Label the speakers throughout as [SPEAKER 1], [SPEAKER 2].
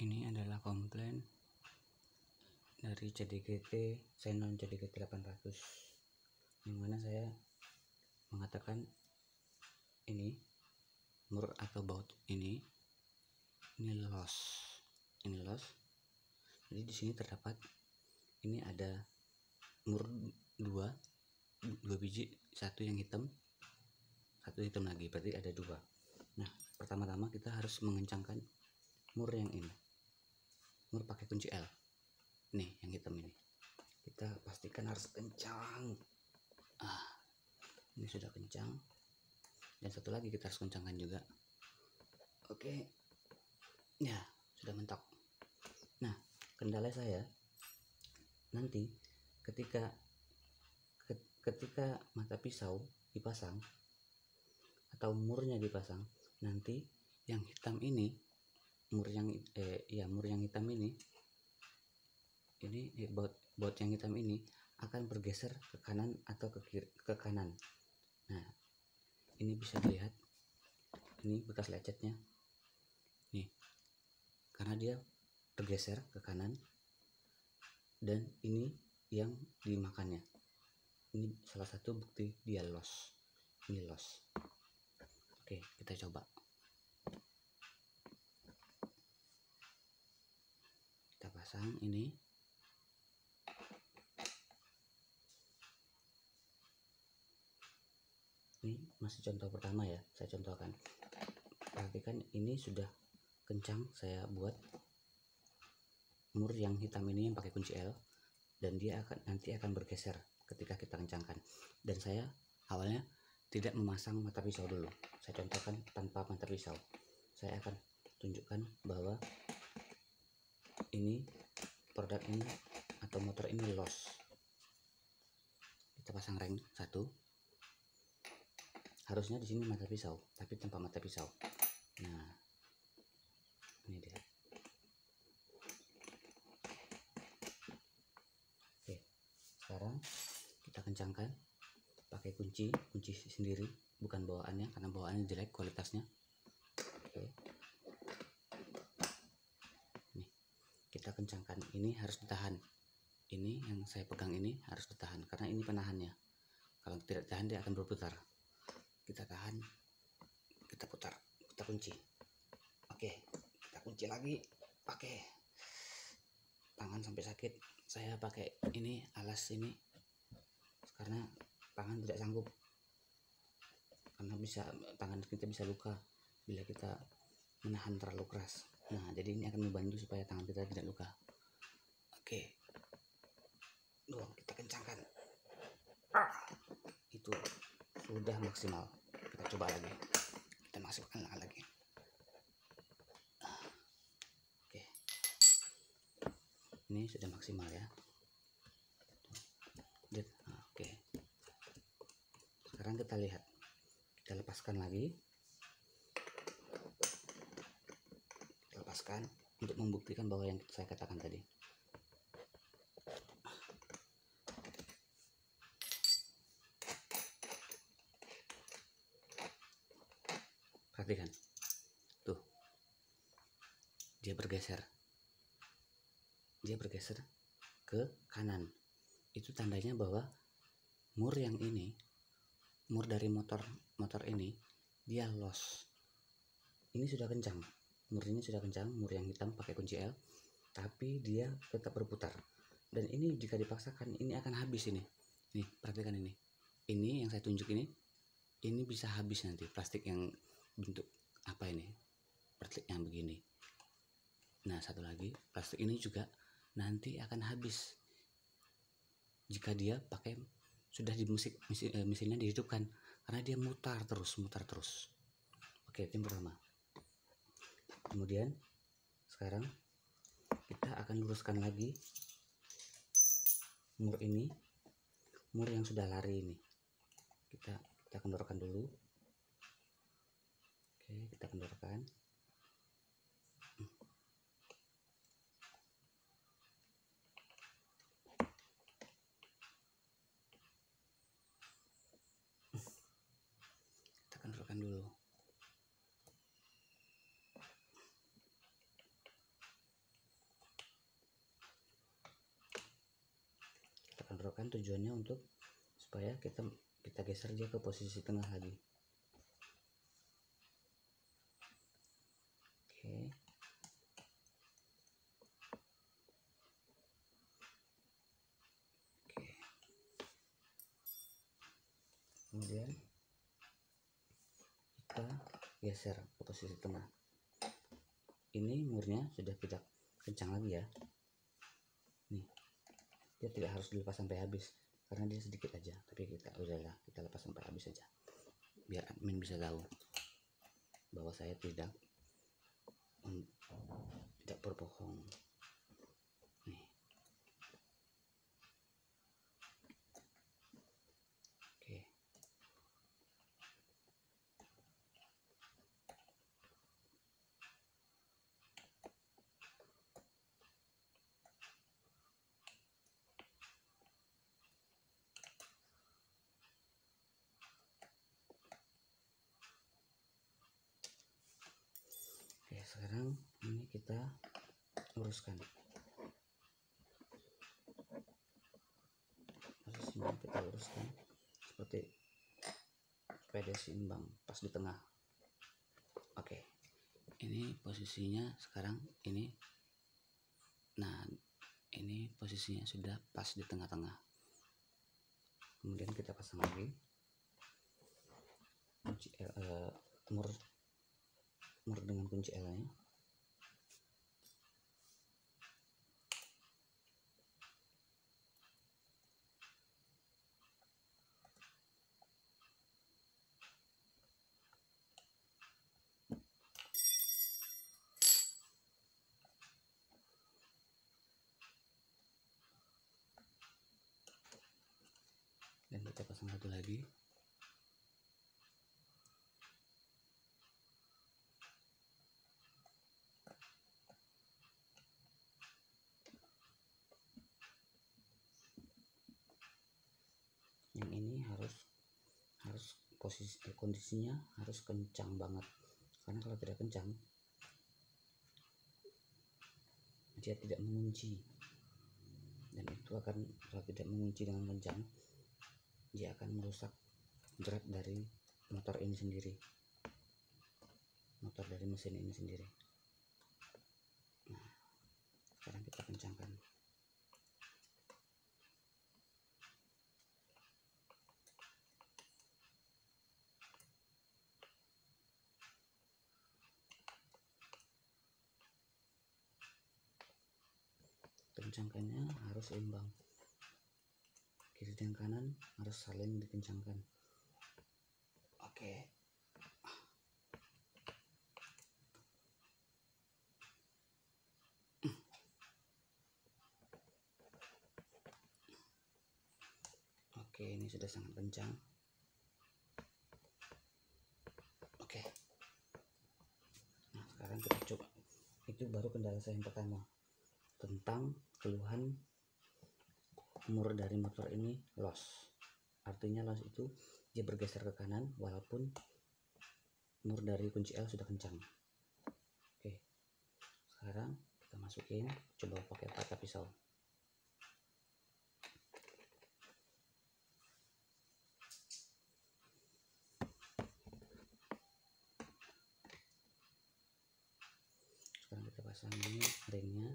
[SPEAKER 1] Ini adalah komplain dari CDGT Xenon CDGT 800, yang mana saya mengatakan ini mur atau baut ini loss. Jadi di sini terdapat ini ada mur dua biji, satu yang hitam, satu hitam lagi, berarti ada dua. Nah, pertama-tama kita harus mengencangkan mur yang ini, mur pakai kunci L. Nih yang hitam ini kita pastikan harus kencang. Ini sudah kencang, dan satu lagi kita harus kencangkan juga. Oke, ya sudah mentok. Nah, kendala saya nanti ketika mata pisau dipasang atau murnya dipasang, nanti yang hitam ini, mur yang hitam ini baut yang hitam ini akan bergeser ke kanan atau ke kiri, ke kanan. Nah, ini bisa dilihat, ini bekas lecetnya nih, karena dia bergeser ke kanan, dan ini yang dimakannya. Ini salah satu bukti dia loss. Ini loss. Oke, kita coba. Kita pasang ini. Ini masih contoh pertama ya, saya contohkan. Perhatikan, ini sudah kencang saya buat mur yang hitam ini yang pakai kunci L, dan dia nanti akan bergeser ketika kita kencangkan. Dan saya awalnya tidak memasang mata pisau dulu. Saya contohkan tanpa mata pisau. Saya akan tunjukkan bahwa ini produk ini atau motor ini loss. Kita pasang reng 1. Harusnya di sini mata pisau, tapi tanpa mata pisau. Nah, ini dia. Oke, sekarang kita kencangkan pakai kunci sendiri, bukan bawaannya, karena bawaannya jelek kualitasnya. Oke, nih kita kencangkan. Ini harus ditahan. Ini yang saya pegang ini harus ditahan, karena ini penahannya. Kalau tidak tahan dia akan berputar. Kita tahan, kita putar, kita kunci. Oke, kita kunci lagi pakai tangan sampai sakit. Saya pakai ini alas ini karena tangan tidak sanggup, karena tangan kita bisa luka bila kita menahan terlalu keras. Nah, jadi ini akan membantu supaya tangan kita tidak luka. Oke, kita kencangkan. Itu sudah maksimal. Kita coba lagi, kita masukkan lagi. Oke, ini sudah maksimal ya. Oke, sekarang kita lihat, kita lepaskan lagi, kita lepaskan untuk membuktikan bahwa yang saya katakan tadi. Perhatikan, tuh, dia bergeser ke kanan. Itu tandanya bahwa mur yang ini, mur dari motor ini, dia loss. Ini sudah kencang, mur ini sudah kencang, mur yang hitam pakai kunci L, tapi dia tetap berputar. Dan ini jika dipaksakan, ini akan habis ini. Nih, perhatikan ini. Ini yang saya tunjuk ini bisa habis nanti. Plastik yang bentuk apa ini? Plastik yang begini. Nah, satu lagi, plastik ini juga nanti akan habis jika dia pakai sudah di mesinnya dihidupkan, karena dia mutar terus. Oke, itu yang pertama. Kemudian sekarang kita akan luruskan lagi mur ini, mur yang sudah lari ini. Kita kendorkan dulu. Oke, kita kendorkan. Dulu. kan tujuannya untuk supaya kita geser dia ke posisi tengah lagi. Oke. Kemudian kita geser ke posisi tengah. Ini murnya sudah tidak kencang lagi ya. Nih, dia tidak harus dilepas sampai habis karena dia sedikit aja, tapi kita lepas sampai habis aja biar admin bisa tahu bahwa saya tidak berbohong. Nih. Oke. Oke, sekarang ini kita luruskan. Posisinya kita luruskan seperti supaya dia seimbang pas di tengah. Oke, ini posisinya sekarang ini. Nah, ini posisinya sudah pas di tengah-tengah. Kemudian kita pasang lagi kunci mur dengan kunci L nya. Dan kita pasang satu lagi. Yang ini harus kondisinya harus kencang banget, karena kalau tidak kencang dia tidak mengunci, dan itu akan, kalau tidak mengunci dengan kencang dia akan merusak berat dari motor ini sendiri, motor dari mesin ini sendiri. Nah, sekarang kita kencangkan. Kencangkannya harus seimbang, kiri dan kanan harus saling dikencangkan. Oke. Oke, ini sudah sangat kencang. Oke. Nah, sekarang kita coba. Itu baru kendala saya yang pertama, tentang keluhan mur dari motor ini loss. Artinya loss itu dia bergeser ke kanan walaupun mur dari kunci L sudah kencang. Oke, sekarang kita masukin, coba pakai patah pisau. Sekarang kita pasang ini ringnya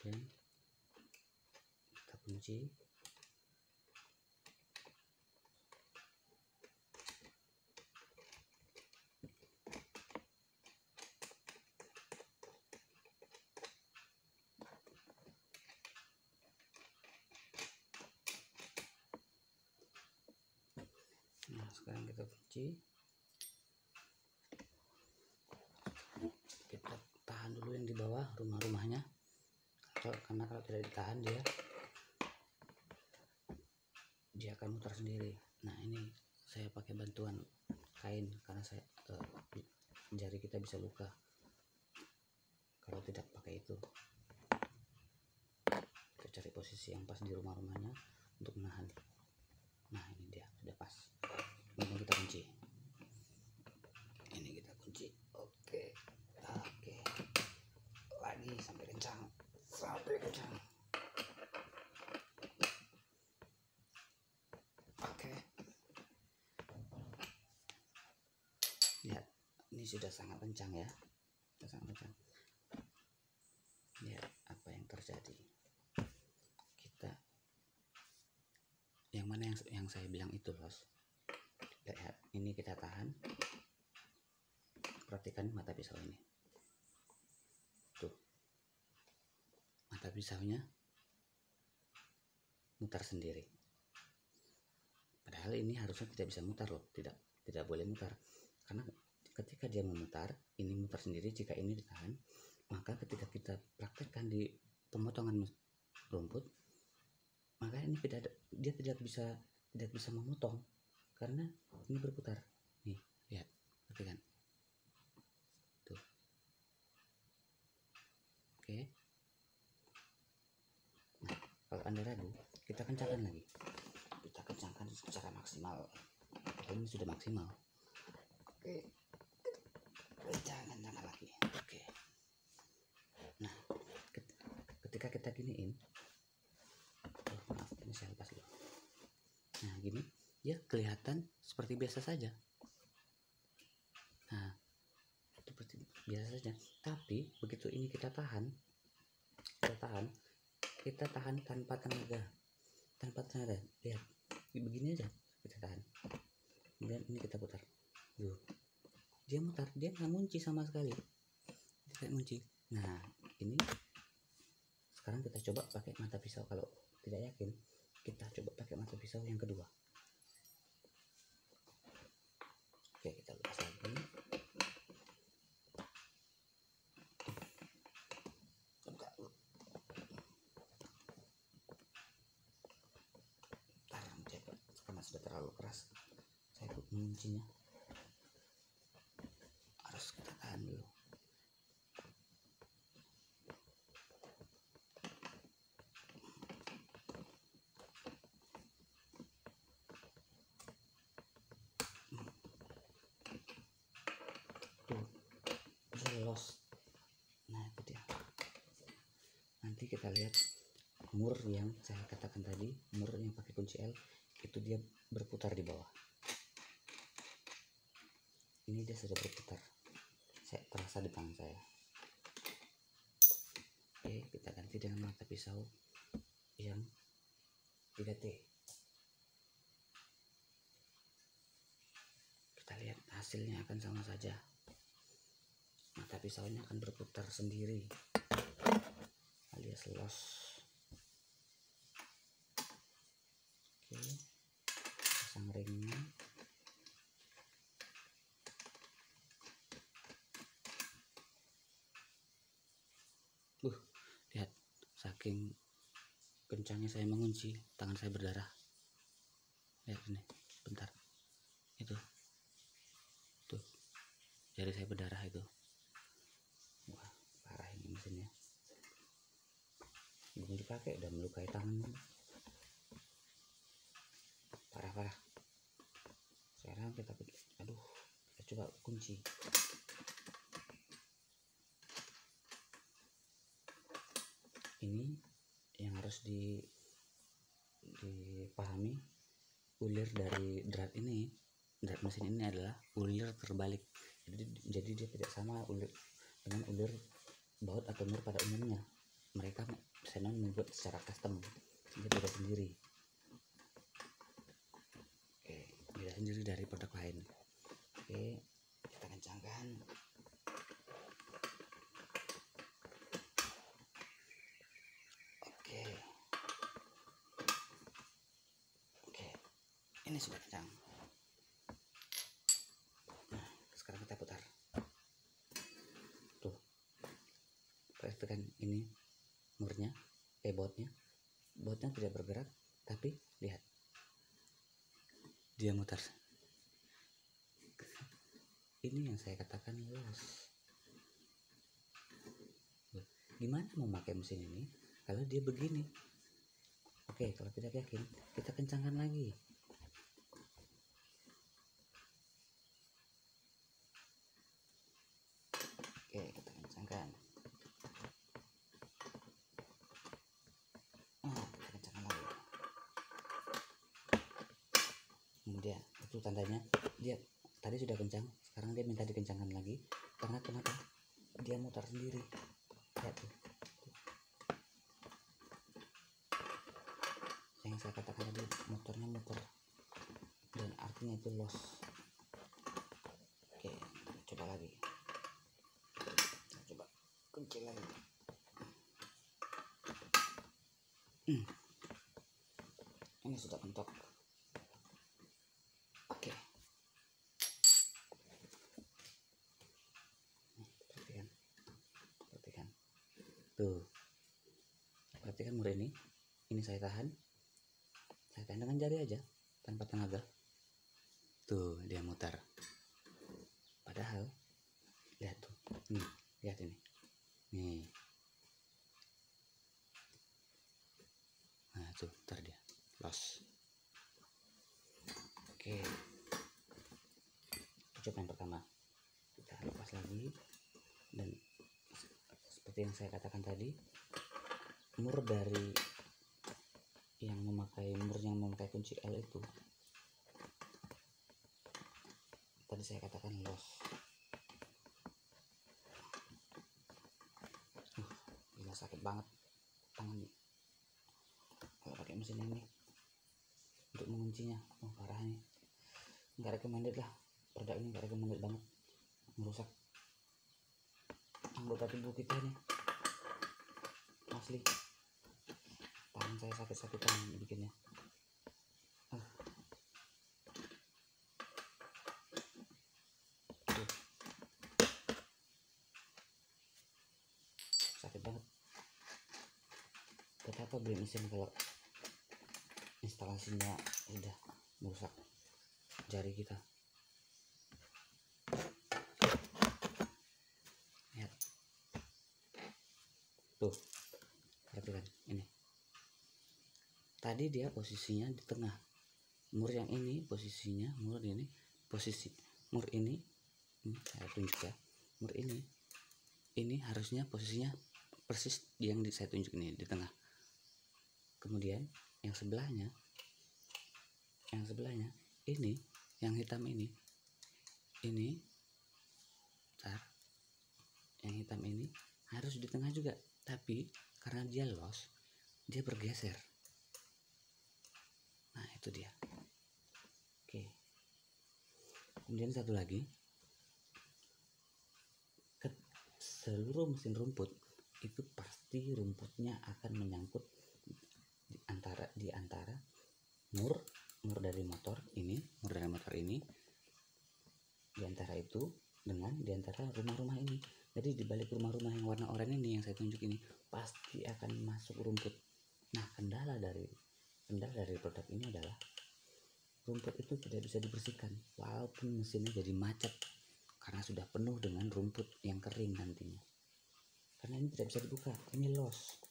[SPEAKER 1] dan kita kunci. Nah, sekarang kita kunci. Kita tahan dulu yang di bawah rumahnya, karena kalau tidak ditahan dia akan muter sendiri. Nah, ini saya pakai bantuan kain karena saya jari kita bisa luka kalau tidak pakai itu. Kita cari posisi yang pas di rumahnya untuk menahan. Nah, ini dia sudah pas. Ini kita kunci. Ini kita kunci. Oke. Lagi sampai kencang. sudah sangat kencang ya, sudah sangat kencang. Lihat apa yang terjadi. Kita yang mana yang saya bilang itu los. Lihat, ini kita tahan. Perhatikan mata pisau ini. Tuh, mata pisaunya mutar sendiri. Padahal ini harusnya tidak bisa mutar loh, tidak boleh mutar. Karena ketika dia memutar, ini mutar sendiri. Jika ini ditahan, maka ketika kita praktekkan di pemotongan rumput, maka ini dia tidak bisa memotong karena ini berputar. Nih, lihat, perhatikan. Tuh. Oke. Nah, kalau Anda ragu, kita kencangkan lagi. Kita kencangkan secara maksimal. Ini sudah maksimal. Oke. Kencangkan lagi. Oke. Nah, ketika kita giniin, maaf, ini saya lepas dulu. Nah, gini, ya kelihatan seperti biasa saja. Nah, seperti biasa saja. Tapi begitu ini kita tahan tanpa tenaga. Lihat, begini aja kita tahan. Kemudian ini kita putar. Dia mutar, dia nggak ngunci sama sekali. Tidak ngunci. Nah, ini sekarang kita coba pakai mata pisau. Kalau tidak yakin, kita coba pakai mata pisau yang kedua. Oke, kita lepas lagi. Karena sudah terlalu keras, saya menguncinya. Harus kita tahan dulu. Los. Nah, itu dia. Nanti kita lihat mur yang saya katakan tadi, mur yang pakai kunci L, itu dia berputar di bawah. Ini dia sudah berputar. Saya terasa di tangan saya. Oke, kita ganti dengan mata pisau yang 3T. Kita lihat hasilnya akan sama saja. Mata pisaunya akan berputar sendiri alias los. Oke, pasang ringnya. Lihat, saking kencangnya saya mengunci, tangan saya berdarah. Lihat ini, bentar. Itu tuh, jari saya berdarah itu. Wah, parah ini mesinnya. Belum dipakai udah melukai tangan. Parah. Sekarang kita coba kunci. Ini yang harus dipahami, ulir dari drat mesin ini adalah ulir terbalik. Jadi dia tidak sama ulir dengan ulir baut atau mur pada umumnya. Mereka Xenon membuat secara custom, dia beda sendiri. Oke, beda sendiri dari produk lain. Oke, kita kencangkan. Oke, ini sudah kencang. Nah, sekarang kita putar. Tuh, perhatikan ini murnya, bautnya tidak bergerak, tapi lihat, dia mutar. Ini yang saya katakan los. Gimana mau pakai mesin ini kalau dia begini? Oke, kalau tidak yakin, kita kencangkan lagi. Oke, kita kencangkan. Kita kencangkan lagi. Kemudian itu tandanya dia tadi sudah kencang, sekarang dia minta dikencangkan lagi. Karena kenapa? Dia mutar sendiri. Lihat tuh. Yang saya katakan tadi, motornya muter dan artinya itu loss. Oke, coba lagi. Coba kunci lagi. Ini sudah mentok. Oke. Perhatikan. Tuh. Perhatikan mur ini. Ini saya tahan. Saya tahan dengan jari aja, tanpa tenaga. Tuh, dia mutar. Padahal lihat tuh. Nih, lihat ini. Nih. Nah, tuh, ntar dia loss. Oke. Coba yang pertama. Kita lepas lagi. Dan seperti yang saya katakan tadi, mur dari yang memakai kunci L itu tadi saya katakan loss. Gila sakit banget tangan kalau pakai mesin ini untuk menguncinya. Parah ini, nggak recommended lah, produk ini nggak recommended banget, merusak anggota tubuh kita nih, asli. Tangan saya sakit-sakitan bikinnya. Sakit banget. Buat apa beli mesin kalau instalasinya udah merusak jari kita. Lihat tuh, perhatikan ini. Tadi dia posisinya di tengah. Mur yang ini posisinya, mur ini saya tunjuk ya. Mur ini harusnya posisinya persis yang saya tunjuk ini, di tengah. Kemudian yang sebelahnya ini, yang hitam ini yang hitam ini harus di tengah juga, tapi karena dia loss, dia bergeser. Nah, itu dia. Oke. Kemudian satu lagi, seluruh mesin rumput itu pasti rumputnya akan menyangkut di antara mur dari motor ini, di antara itu dengan di antara rumah-rumah ini. Jadi di balik rumah-rumah yang warna oranye ini yang saya tunjuk ini pasti akan masuk rumput. Nah, kendala dari produk ini adalah rumput itu tidak bisa dibersihkan walaupun mesinnya jadi macet karena sudah penuh dengan rumput yang kering nantinya. Karena ini tidak bisa dibuka, ini loss,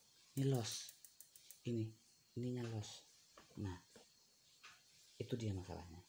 [SPEAKER 1] ininya loss. Nah, itu dia masalahnya.